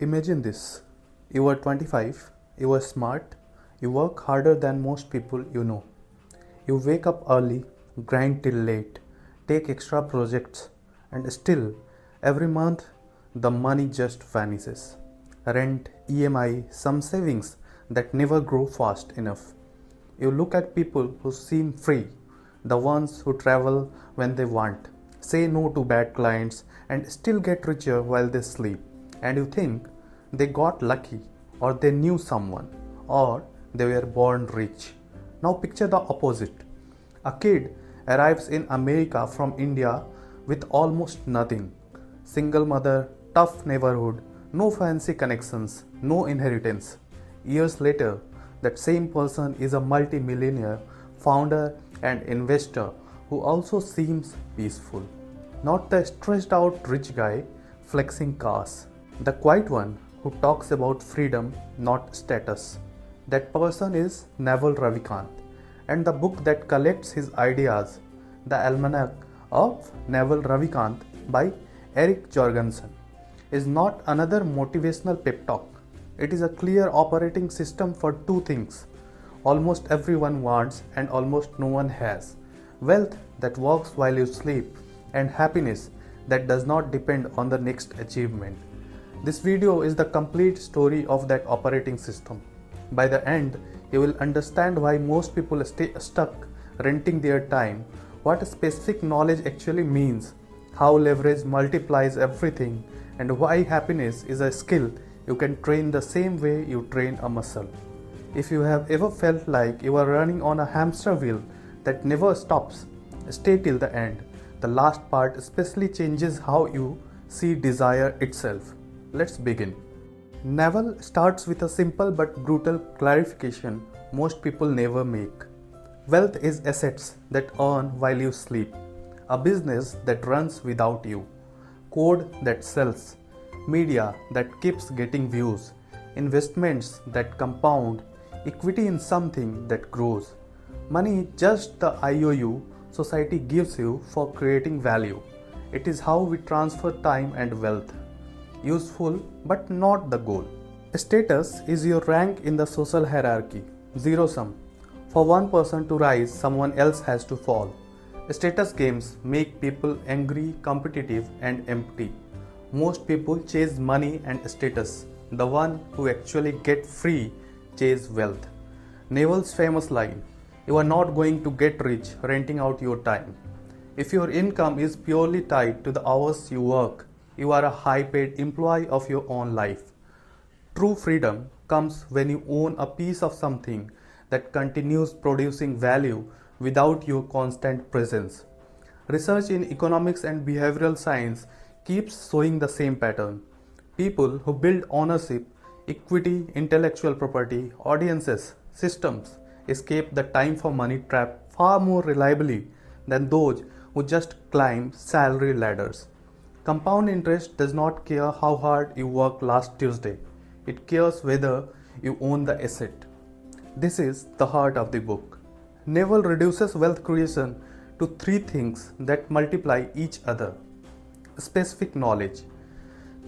Imagine this. You are 25, you are smart, you work harder than most people you know. You wake up early, grind till late, take extra projects, and still, every month, the money just vanishes. Rent, EMI, some savings that never grow fast enough. You look at people who seem free, the ones who travel when they want, say no to bad clients, and still get richer while they sleep. And you think they got lucky, or they knew someone, or they were born rich. Now picture the opposite. A kid arrives in America from India with almost nothing. Single mother, tough neighborhood, no fancy connections, no inheritance. Years later, that same person is a multi-millionaire, founder and investor who also seems peaceful. Not the stressed out rich guy flexing cars. The quiet one who talks about freedom, not status. That person is Naval Ravikant, and the book that collects his ideas, The Almanack of Naval Ravikant by Eric Jorgenson, is not another motivational pep talk. It is a clear operating system for two things almost everyone wants and almost no one has: wealth that works while you sleep, and happiness that does not depend on the next achievement. This video is the complete story of that operating system. By the end, you will understand why most people stay stuck renting their time, what specific knowledge actually means, how leverage multiplies everything, and why happiness is a skill you can train the same way you train a muscle. If you have ever felt like you are running on a hamster wheel that never stops, stay till the end. The last part especially changes how you see desire itself. Let's begin. Naval starts with a simple but brutal clarification most people never make. Wealth is assets that earn while you sleep, a business that runs without you, code that sells, media that keeps getting views, investments that compound, equity in something that grows. Money is just the IOU society gives you for creating value. It is how we transfer time and wealth. Useful but not the goal. Status is your rank in the social hierarchy. Zero sum. For one person to rise, someone else has to fall. Status games make people angry, competitive, and empty. Most people chase money and status. The one who actually get free chase wealth. Naval's famous line: "You are not going to get rich renting out your time." If your income is purely tied to the hours you work, you are a high-paid employee of your own life. True freedom comes when you own a piece of something that continues producing value without your constant presence. Research in economics and behavioral science keeps showing the same pattern. People who build ownership, equity, intellectual property, audiences, systems escape the time for money trap far more reliably than those who just climb salary ladders. Compound interest does not care how hard you worked last Tuesday. It cares whether you own the asset. This is the heart of the book. Naval reduces wealth creation to three things that multiply each other. Specific knowledge.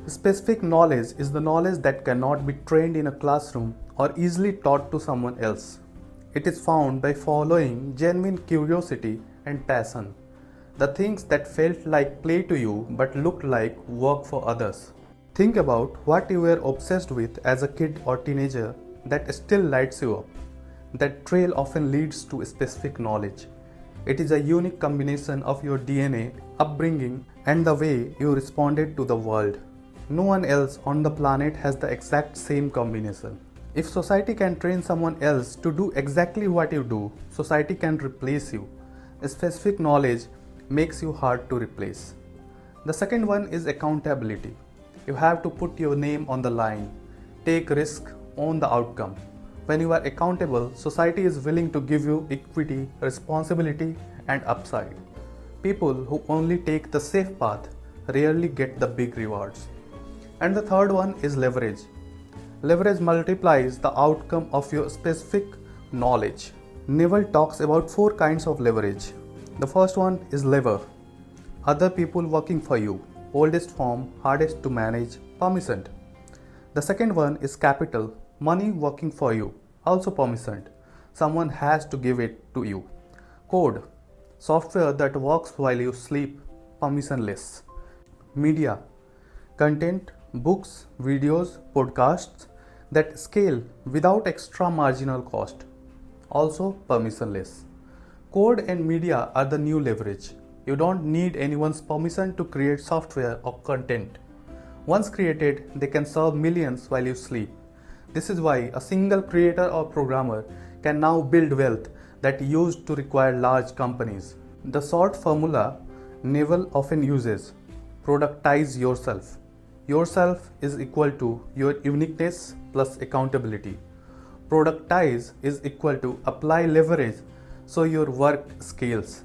Specific knowledge is the knowledge that cannot be trained in a classroom or easily taught to someone else. It is found by following genuine curiosity and passion. The things that felt like play to you but looked like work for others. Think about what you were obsessed with as a kid or teenager that still lights you up. That trail often leads to specific knowledge. It is a unique combination of your DNA, upbringing, and the way you responded to the world. No one else on the planet has the exact same combination. If society can train someone else to do exactly what you do, society can replace you. Specific knowledge makes you hard to replace. The second one is accountability. You have to put your name on the line, take risk, own the outcome. When you are accountable, society is willing to give you equity, responsibility, and upside. People who only take the safe path rarely get the big rewards. And the third one is leverage. Leverage multiplies the outcome of your specific knowledge. Naval talks about four kinds of leverage. The first one is lever. Other people working for you. Oldest form, hardest to manage, permission. The second one is capital, money working for you, also permissioned. Someone has to give it to you. Code, software that works while you sleep, permissionless. Media, content, books, videos, podcasts that scale without extra marginal cost, also permissionless. Code and media are the new leverage. You don't need anyone's permission to create software or content. Once created, they can serve millions while you sleep. This is why a single creator or programmer can now build wealth that used to require large companies. The short formula Naval often uses: productize yourself. Yourself is equal to your uniqueness plus accountability. Productize is equal to apply leverage so your work scales.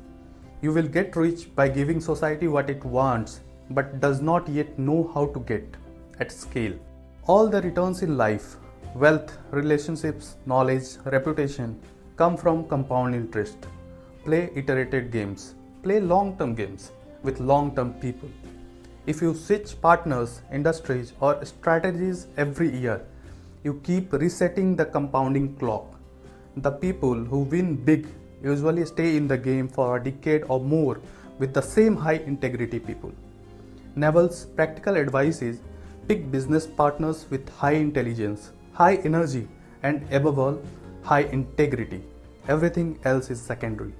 You will get rich by giving society what it wants but does not yet know how to get at scale. All the returns in life, wealth, relationships, knowledge, reputation, come from compound interest. Play iterated games. Play long-term games with long-term people. If you switch partners, industries, or strategies every year, you keep resetting the compounding clock. The people who win big usually stay in the game for a decade or more with the same high integrity people. Naval's practical advice is: pick business partners with high intelligence, high energy, and above all, high integrity. Everything else is secondary.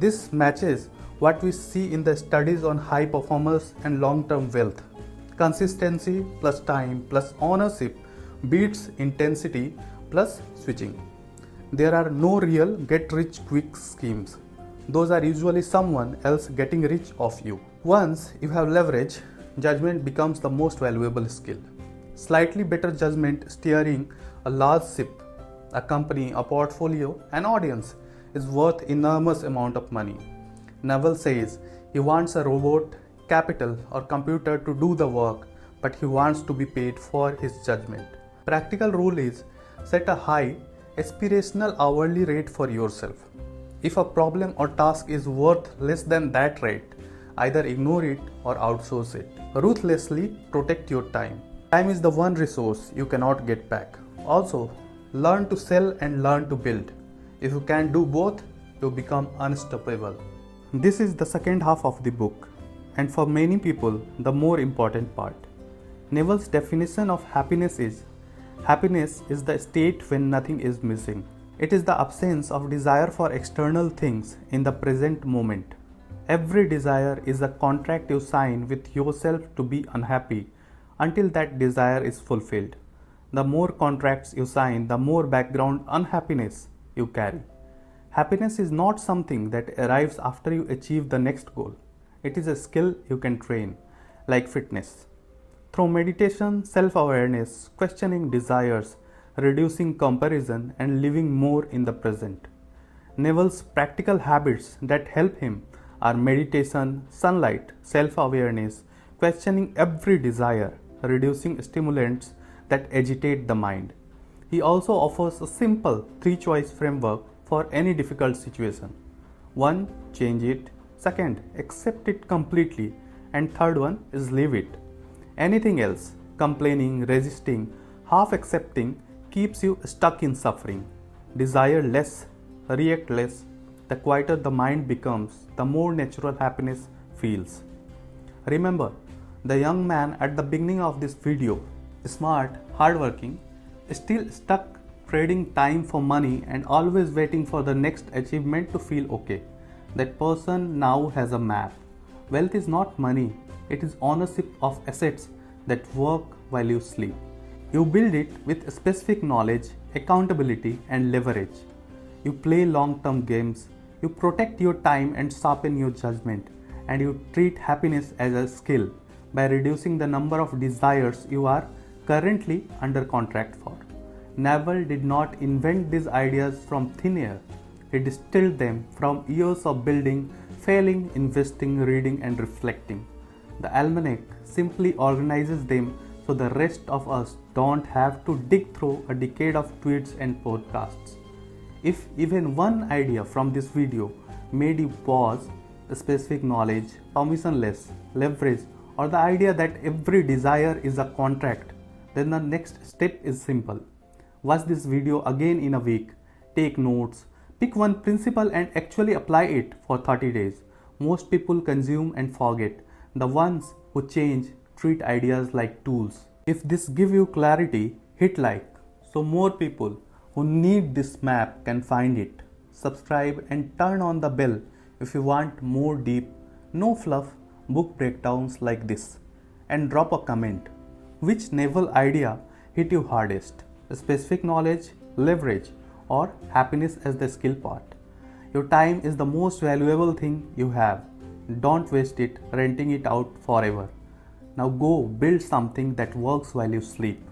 This matches what we see in the studies on high performers and long-term wealth. Consistency plus time plus ownership beats intensity plus switching. There are no real get-rich-quick schemes. Those are usually someone else getting rich off you. Once you have leverage, judgment becomes the most valuable skill. Slightly better judgment steering a large ship, a company, a portfolio, an audience is worth enormous amount of money. Naval says he wants a robot, capital, or computer to do the work, but he wants to be paid for his judgment. Practical rule is: set a high, aspirational hourly rate for yourself. If a problem or task is worth less than that rate, either ignore it or outsource it. Ruthlessly protect your time. Time is the one resource you cannot get back. Also, learn to sell and learn to build. If you can do both, you become unstoppable. This is the second half of the book, and for many people, the more important part. Naval's definition of happiness is: happiness is the state when nothing is missing. It is the absence of desire for external things in the present moment. Every desire is a contract you sign with yourself to be unhappy until that desire is fulfilled. The more contracts you sign, the more background unhappiness you carry. Happiness is not something that arrives after you achieve the next goal. It is a skill you can train, like fitness. Through meditation, self-awareness, questioning desires, reducing comparison, and living more in the present. Naval's practical habits that help him are meditation, sunlight, self-awareness, questioning every desire, reducing stimulants that agitate the mind. He also offers a simple 3-choice framework for any difficult situation. 1. Change it. 2. Accept it completely. And 3rd one is leave it. Anything else, complaining, resisting, half accepting, keeps you stuck in suffering. Desire less, react less. The quieter the mind becomes, the more natural happiness feels. Remember, the young man at the beginning of this video, smart, hardworking, still stuck trading time for money and always waiting for the next achievement to feel okay. That person now has a map. Wealth is not money, it is ownership of assets that work while you sleep. You build it with specific knowledge, accountability, and leverage. You play long-term games, you protect your time and sharpen your judgment, and you treat happiness as a skill by reducing the number of desires you are currently under contract for. Naval did not invent these ideas from thin air. He distilled them from years of building, failing, investing, reading, and reflecting. The Almanack simply organizes them so the rest of us don't have to dig through a decade of tweets and podcasts. If even one idea from this video made you pause, specific knowledge, permissionless, leverage, or the idea that every desire is a contract then the next step is simple. Watch this video again in a week. Take notes. Pick one principle and actually apply it for 30 days. Most people consume and forget. The ones who change treat ideas like tools. If this gives you clarity, hit like so more people who need this map can find it. Subscribe and turn on the bell if you want more deep, no fluff book breakdowns like this. And drop a comment. Which naval idea hit you hardest? Specific knowledge, leverage, or happiness as the skill part? Your time is the most valuable thing you have. Don't waste it renting it out forever. Now go build something that works while you sleep.